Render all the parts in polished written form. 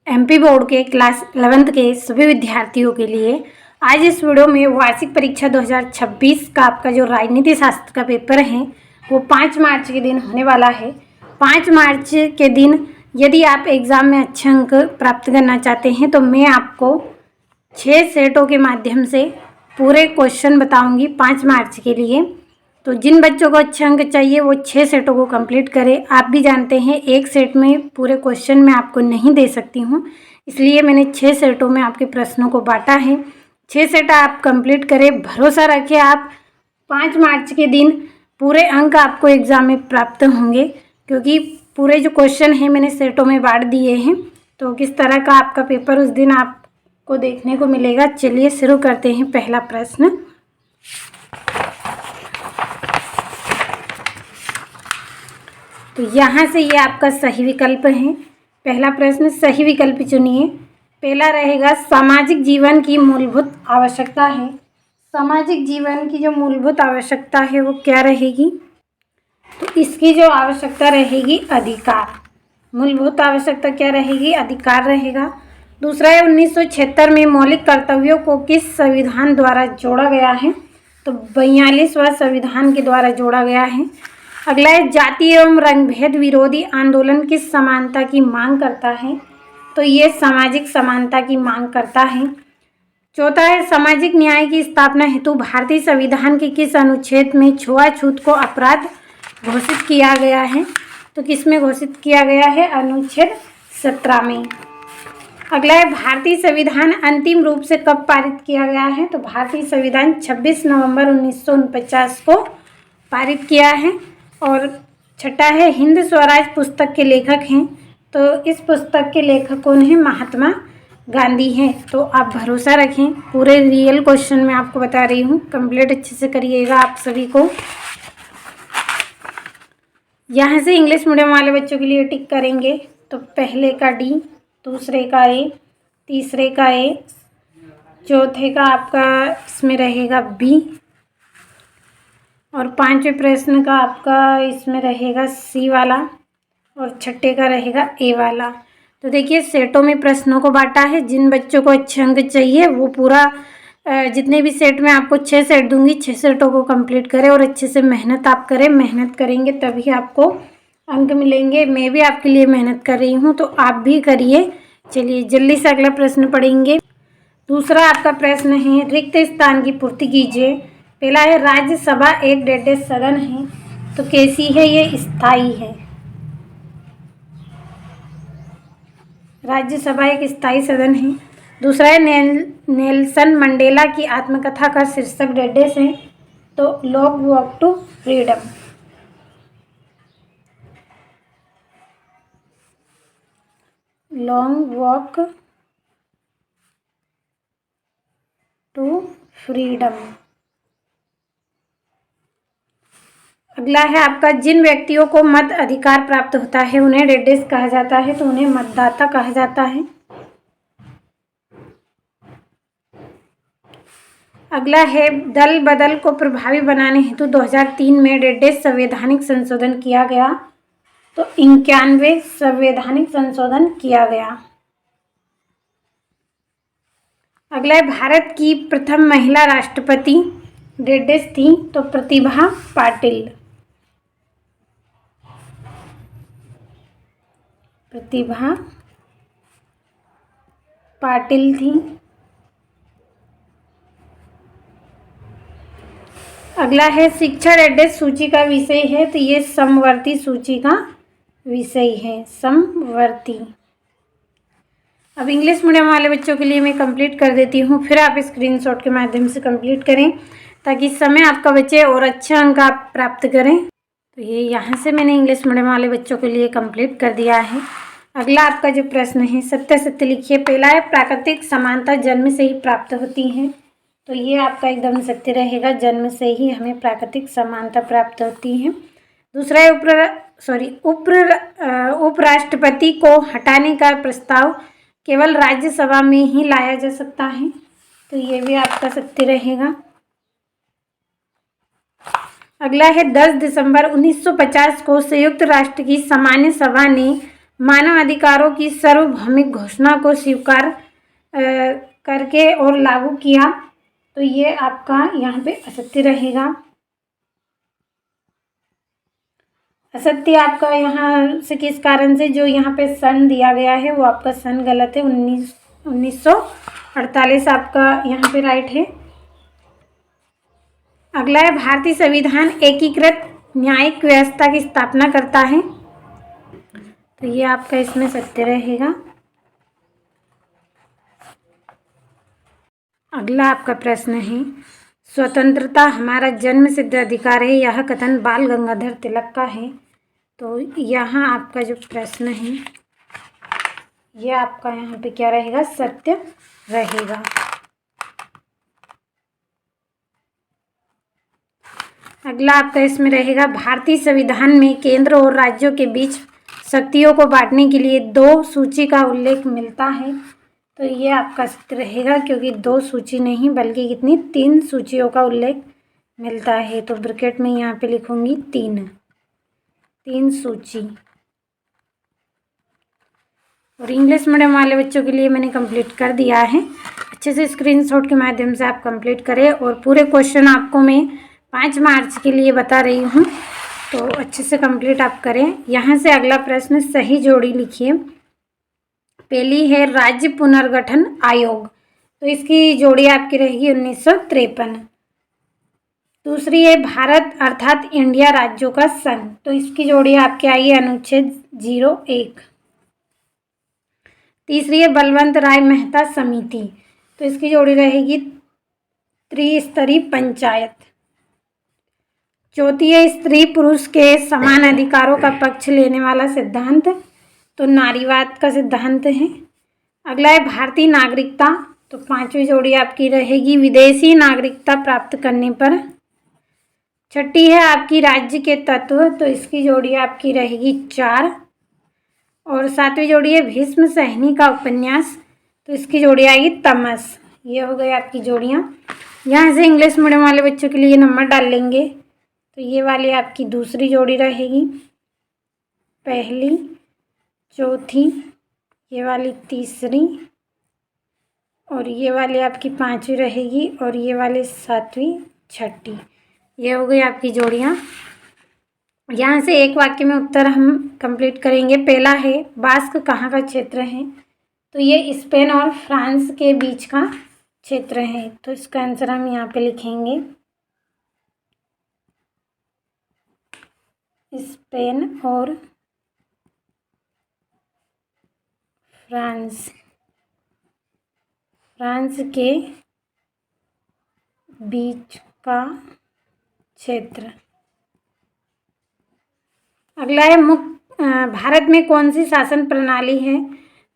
MP board के class 11th के सभी विद्यार्थियों के लिए आज इस वीडियो में वार्षिक परीक्षा 2026 का आपका जो राजनीति शास्त्र का पेपर है वो 5 मार्च के दिन होने वाला है। 5 मार्च के दिन यदि आप एग्ज़ाम में अच्छे अंक प्राप्त करना चाहते हैं तो मैं आपको 6 सेटों के माध्यम से पूरे क्वेश्चन बताऊंगी 5 मार्च के लिए। तो जिन बच्चों को अच्छे अंक चाहिए वो 6 सेटों को कंप्लीट करें। आप भी जानते हैं एक सेट में पूरे क्वेश्चन मैं आपको नहीं दे सकती हूँ, इसलिए मैंने 6 सेटों में आपके प्रश्नों को बांटा है। 6 सेट आप कंप्लीट करें, भरोसा रखें आप 5 मार्च के दिन पूरे अंक आपको एग्ज़ाम में प्राप्त होंगे, क्योंकि पूरे जो क्वेश्चन हैं मैंने सेटों में बांट दिए हैं। तो किस तरह का आपका पेपर उस दिन आपको देखने को मिलेगा। चलिए शुरू करते हैं। पहला प्रश्न, तो यहाँ से ये आपका सही विकल्प है। पहला प्रश्न सही विकल्प चुनिए। पहला रहेगा सामाजिक जीवन की मूलभूत आवश्यकता है। सामाजिक जीवन की जो मूलभूत आवश्यकता है वो क्या रहेगी? तो इसकी जो आवश्यकता रहेगी अधिकार। मूलभूत आवश्यकता क्या रहेगी? अधिकार रहेगा। दूसरा है 1976 में मौलिक कर्तव्यों को किस संविधान द्वारा जोड़ा गया है? तो 42वां संविधान के द्वारा जोड़ा गया है। अगला है जाति एवं रंगभेद विरोधी आंदोलन किस समानता की मांग करता है? तो ये सामाजिक समानता की मांग करता है। चौथा है सामाजिक न्याय की स्थापना हेतु भारतीय संविधान के किस अनुच्छेद में छुआछूत को अपराध घोषित किया गया है? तो किस में घोषित किया गया है? अनुच्छेद 17 में। अगला है भारतीय संविधान अंतिम रूप से कब पारित किया गया है? तो भारतीय संविधान 26 नवंबर 1949 को पारित किया है। और छठा है हिंद स्वराज पुस्तक के लेखक हैं। तो इस पुस्तक के लेखक कौन हैं? महात्मा गांधी हैं। तो आप भरोसा रखें, पूरे रियल क्वेश्चन मैं आपको बता रही हूँ, कंप्लीट अच्छे से करिएगा आप सभी को। यहाँ से इंग्लिश मीडियम वाले बच्चों के लिए टिक करेंगे। तो पहले का डी, दूसरे का ए, तीसरे का ए, चौथे का आपका इसमें रहेगा बी, और 5वें प्रश्न का आपका इसमें रहेगा सी वाला, और छठे का रहेगा ए वाला। तो देखिए सेटों में प्रश्नों को बांटा है। जिन बच्चों को अच्छे अंक चाहिए वो पूरा जितने भी सेट में आपको 6 सेट दूंगी, 6 सेटों को कंप्लीट करें और अच्छे से मेहनत आप करें। मेहनत करेंगे तभी आपको अंक मिलेंगे। मैं भी आपके लिए मेहनत कर रही हूँ, तो आप भी करिए। चलिए जल्दी से अगला प्रश्न पढ़ेंगे। दूसरा आपका प्रश्न है रिक्त स्थान की पूर्ति कीजिए। पहला है राज्यसभा एक डेढ़ सदन है, तो कैसी है? ये स्थायी है। राज्यसभा एक स्थायी सदन है। दूसरा है नेल्सन मंडेला की आत्मकथा का शीर्षक डेढ़ है, तो long walk to freedom. Long walk to freedom. अगला है आपका जिन व्यक्तियों को मत अधिकार प्राप्त होता है उन्हें डेढ़ कहा जाता है, तो उन्हें मतदाता कहा जाता है। अगला है दल बदल को प्रभावी बनाने हेतु 2003 में डेढ़ संवैधानिक संशोधन किया गया, तो 91 संवैधानिक संशोधन किया गया। अगला है भारत की प्रथम महिला राष्ट्रपति डेढ़ थी, तो प्रतिभा पाटिल। प्रतिभा पाटिल थी। अगला है शिक्षा डेढ़ सूची का विषय है, तो ये समवर्ती सूची का विषय है, समवर्ती। अब इंग्लिश मीडियम वाले बच्चों के लिए मैं कंप्लीट कर देती हूँ, फिर आप स्क्रीनशॉट के माध्यम से कंप्लीट करें ताकि समय आपका बचे और अच्छे अंक आप प्राप्त करें। तो ये यहाँ से मैंने इंग्लिश मीडियम वाले बच्चों के लिए कंप्लीट कर दिया है। अगला आपका जो प्रश्न है सत्य सत्य लिखिए। पहला है प्राकृतिक समानता जन्म से ही प्राप्त होती है, तो ये आपका एकदम सत्य रहेगा, जन्म से ही हमें प्राकृतिक समानता प्राप्त होती है। दूसरा है उपराष्ट्रपति को हटाने का प्रस्ताव केवल राज्यसभा में ही लाया जा सकता है, तो ये भी आपका सत्य रहेगा। अगला है 10 दिसंबर 1950 को संयुक्त राष्ट्र की सामान्य सभा ने मानव अधिकारों की सार्वभौमिक घोषणा को स्वीकार करके और लागू किया। तो ये आपका यहाँ पे असत्य रहेगा। असत्य आपका यहाँ से किस कारण से, जो यहाँ पे सन दिया गया है वो आपका सन गलत है। 1948 आपका यहाँ पे राइट है। अगला है भारतीय संविधान एकीकृत न्यायिक व्यवस्था की स्थापना करता है। तो ये आपका इसमें सत्य रहेगा। अगला आपका प्रश्न है, स्वतंत्रता हमारा जन्म सिद्ध अधिकार है, यह कथन बाल गंगाधर तिलक का है। तो यहाँ आपका जो प्रश्न है ये आपका यहाँ पे क्या रहेगा, सत्य रहेगा। अगला आपका इसमें रहेगा, भारतीय संविधान में केंद्र और राज्यों के बीच शक्तियों को बांटने के लिए 2 सूची का उल्लेख मिलता है। तो ये आपका सत्य रहेगा, क्योंकि 2 सूची नहीं बल्कि कितनी 3 सूचियों का उल्लेख मिलता है। तो ब्रैकेट में यहाँ पे लिखूंगी 3 सूची। और इंग्लिश मीडियम वाले बच्चों के लिए मैंने कंप्लीट कर दिया है। अच्छे से स्क्रीनशॉट के माध्यम से आप कंप्लीट करें, और पूरे क्वेश्चन आपको मैं 5 मार्च के लिए बता रही हूँ, तो अच्छे से कंप्लीट आप करें। यहाँ से अगला प्रश्न, सही जोड़ी लिखिए। पहली है राज्य पुनर्गठन आयोग, तो इसकी जोड़ी आपकी रहेगी 1953। दूसरी है भारत अर्थात इंडिया राज्यों का संघ, तो इसकी जोड़ी आपकी आई है अनुच्छेद 01। तीसरी है बलवंत राय मेहता समिति, तो इसकी जोड़ी रहेगी त्रिस्तरीय पंचायत। चौथी है स्त्री पुरुष के समान अधिकारों का पक्ष लेने वाला सिद्धांत, तो नारीवाद का सिद्धांत है। अगला है भारतीय नागरिकता, तो 5वीं जोड़ी आपकी रहेगी विदेशी नागरिकता प्राप्त करने पर। छठी है आपकी राज्य के तत्व, तो इसकी जोड़ी आपकी रहेगी 4। और 7वीं जोड़ी है भीष्म सहनी का उपन्यास, तो इसकी जोड़ी आएगी तमस। ये हो गई आपकी जोड़ियाँ। यहाँ से इंग्लिश मीडियम वाले बच्चों के लिए नंबर डाल लेंगे, तो ये वाली आपकी दूसरी जोड़ी रहेगी, पहली, चौथी, ये वाली तीसरी, और ये वाली आपकी 5वीं रहेगी, और ये वाली 7वीं, छठी। ये हो गई आपकी जोड़ियाँ। यहाँ से एक वाक्य में उत्तर हम कंप्लीट करेंगे। पहला है बास्क कहाँ का क्षेत्र है, तो ये स्पेन और फ्रांस के बीच का क्षेत्र है। तो इसका आंसर हम यहाँ पे लिखेंगे स्पेन और फ्रांस के बीच का क्षेत्र। अगला है भारत में कौन सी शासन प्रणाली है,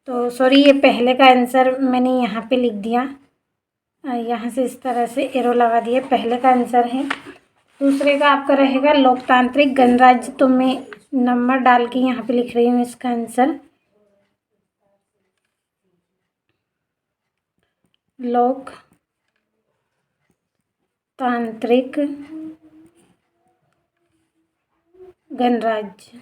तो सॉरी ये पहले का आंसर मैंने यहाँ पे लिख दिया, यहाँ से इस तरह से एरो लगा दिया, पहले का आंसर है। दूसरे का आपका रहेगा लोकतांत्रिक गणराज्य, तो मैं नंबर डाल के यहाँ पे लिख रही हूँ इसका आंसर लोकतांत्रिक गणराज्य।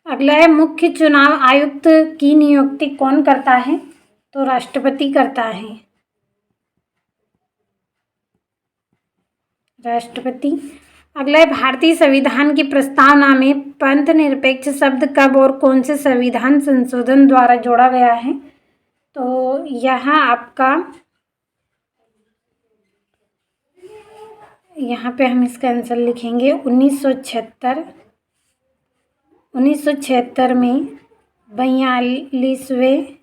अगला है मुख्य चुनाव आयुक्त की नियुक्ति कौन करता है, तो राष्ट्रपति करता है, राष्ट्रपति। अगला है भारतीय संविधान की प्रस्तावना में पंथ निरपेक्ष शब्द कब और कौन से संविधान संशोधन द्वारा जोड़ा गया है, तो यहाँ आपका यहाँ पे हम इसका आंसर लिखेंगे 1976 में 42वें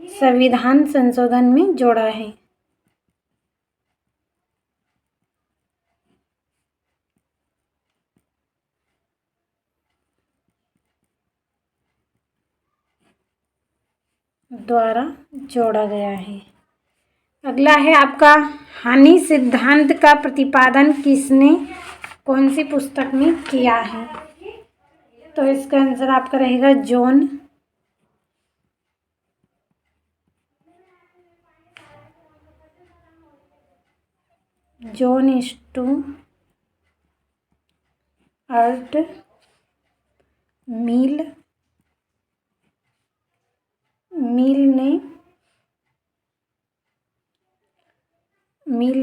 संविधान संशोधन में जोड़ा है। द्वारा जोड़ा गया है। अगला है आपका हानि सिद्धांत का प्रतिपादन किसने कौन सी पुस्तक में किया है, तो इसका आंसर आपका रहेगा जॉन अर्थ मील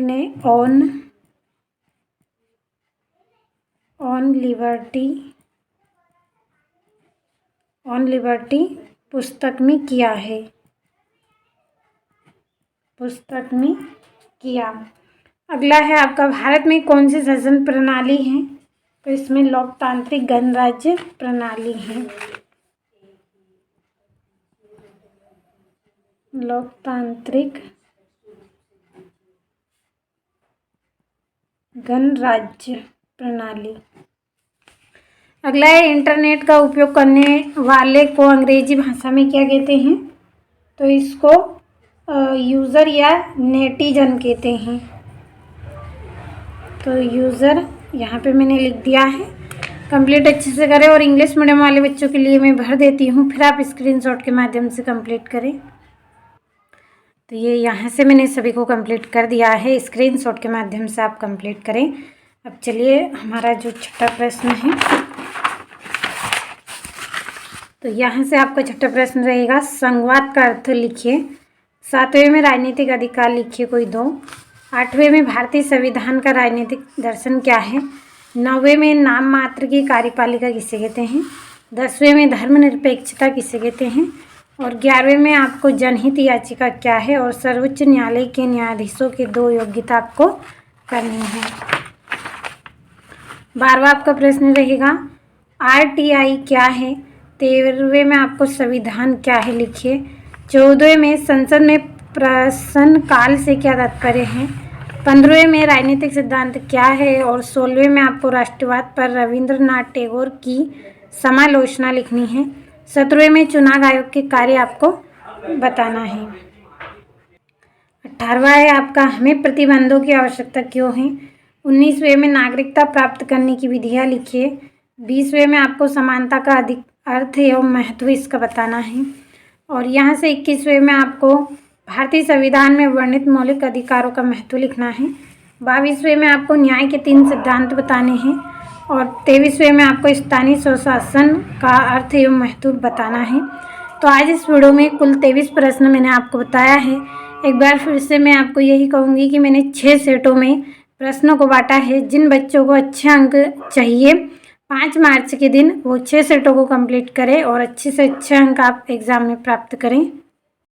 ने ऑन लिबर्टी पुस्तक में किया। अगला है आपका, भारत में कौन सी शासन प्रणाली है? तो इसमें लोकतांत्रिक गणराज्य प्रणाली है। लोकतांत्रिक गणराज्य प्रणाली। अगला है, इंटरनेट का उपयोग करने वाले को अंग्रेजी भाषा में क्या कहते हैं? तो इसको यूज़र या नेटिजन कहते हैं। तो यूज़र यहाँ पे मैंने लिख दिया है। कंप्लीट अच्छे से करें और इंग्लिश मीडियम वाले बच्चों के लिए मैं भर देती हूँ, फिर आप स्क्रीनशॉट के माध्यम से कंप्लीट करें। तो ये यहाँ से मैंने सभी को कंप्लीट कर दिया है, स्क्रीनशॉट के माध्यम से आप कंप्लीट करें। अब चलिए हमारा जो छठा प्रश्न है, तो यहाँ से आपका छठा प्रश्न रहेगा, संघवाद का अर्थ लिखिए। 7वें में राजनीतिक अधिकार लिखिए कोई 2। 8वें में भारतीय संविधान का राजनीतिक दर्शन क्या है? 9वें में नाम मात्र की कार्यपालिका किसे कहते हैं? 10वें में धर्मनिरपेक्षता किसे कहते हैं? और 11वें में आपको जनहित याचिका क्या है? और सर्वोच्च न्यायालय के न्यायाधीशों की 2 योग्यता आपको करनी है। 12वां आपका प्रश्न रहेगा, RTI क्या है? 13वें में आपको संविधान क्या है लिखिए। 14वें में संसद में प्रश्न काल से क्या तात्पर्य है? 15वें में राजनीतिक सिद्धांत क्या है? और 16वें में आपको राष्ट्रवाद पर रविंद्रनाथ टैगोर की समालोचना लिखनी है। 17वें में चुनाव आयोग के कार्य आपको बताना है। 18वां है आपका, हमें प्रतिबंधों की आवश्यकता क्यों है? 19वें में नागरिकता प्राप्त करने की विधियाँ लिखिए। 20वें में आपको समानता का अधिक अर्थ एवं महत्व इसका बताना है। और यहाँ से 21वें में आपको भारतीय संविधान में वर्णित मौलिक अधिकारों का महत्व लिखना है। 22वें में आपको न्याय के 3 सिद्धांत बताने हैं। और 23वें में आपको स्थानीय स्वशासन का अर्थ एवं महत्व बताना है। तो आज इस वीडियो में कुल 23 प्रश्न मैंने आपको बताया है। एक बार फिर से मैं आपको यही कहूँगी कि मैंने 6 सेटों में प्रश्नों को बांटा है। जिन बच्चों को अच्छे अंक चाहिए 5 मार्च के दिन वो 6 सेटों को कंप्लीट करें और अच्छे से अच्छे अंक आप एग्ज़ाम में प्राप्त करें।